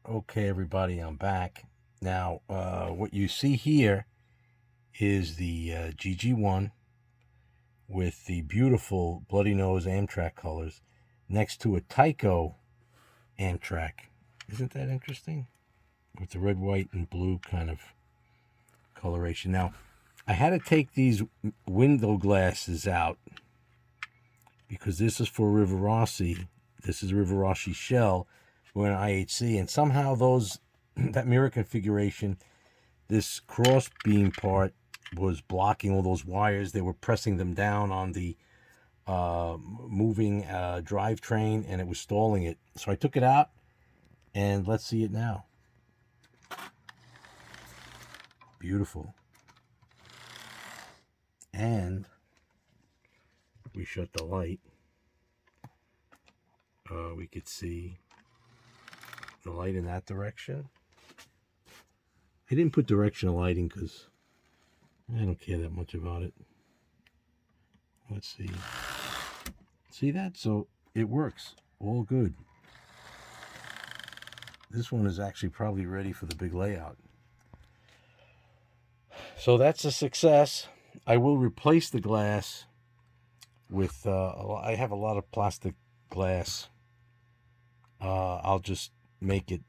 Okay, everybody, I'm back. Now, what you see here is the GG-1 with the beautiful Bloody Nose Amtrak colors next to a Tyco Amtrak. Isn't that interesting? With the red, white, and blue kind of coloration. Now, I had to take these window glasses out because this is for Rivarossi. This is a Rivarossi shell. We're in IHC, and somehow that mirror configuration, this cross beam part was blocking all those wires. They were pressing them down on the moving drivetrain, and it was stalling it. So I took it out, and let's see it now. Beautiful. And we shut the light. We could see the light in that direction. I didn't put directional lighting because I don't care that much about it. Let's see. See that? So it works. All good. This one is actually probably ready for the big layout. So that's a success. I will replace the glass with, I have a lot of plastic glass. I'll just make it,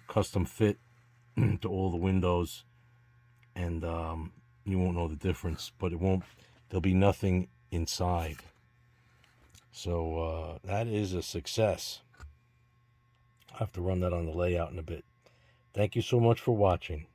custom fit to all the windows, and you won't know the difference, but there'll be nothing inside. So that is a success. I'll have to run that on the layout in a bit. Thank you so much for watching.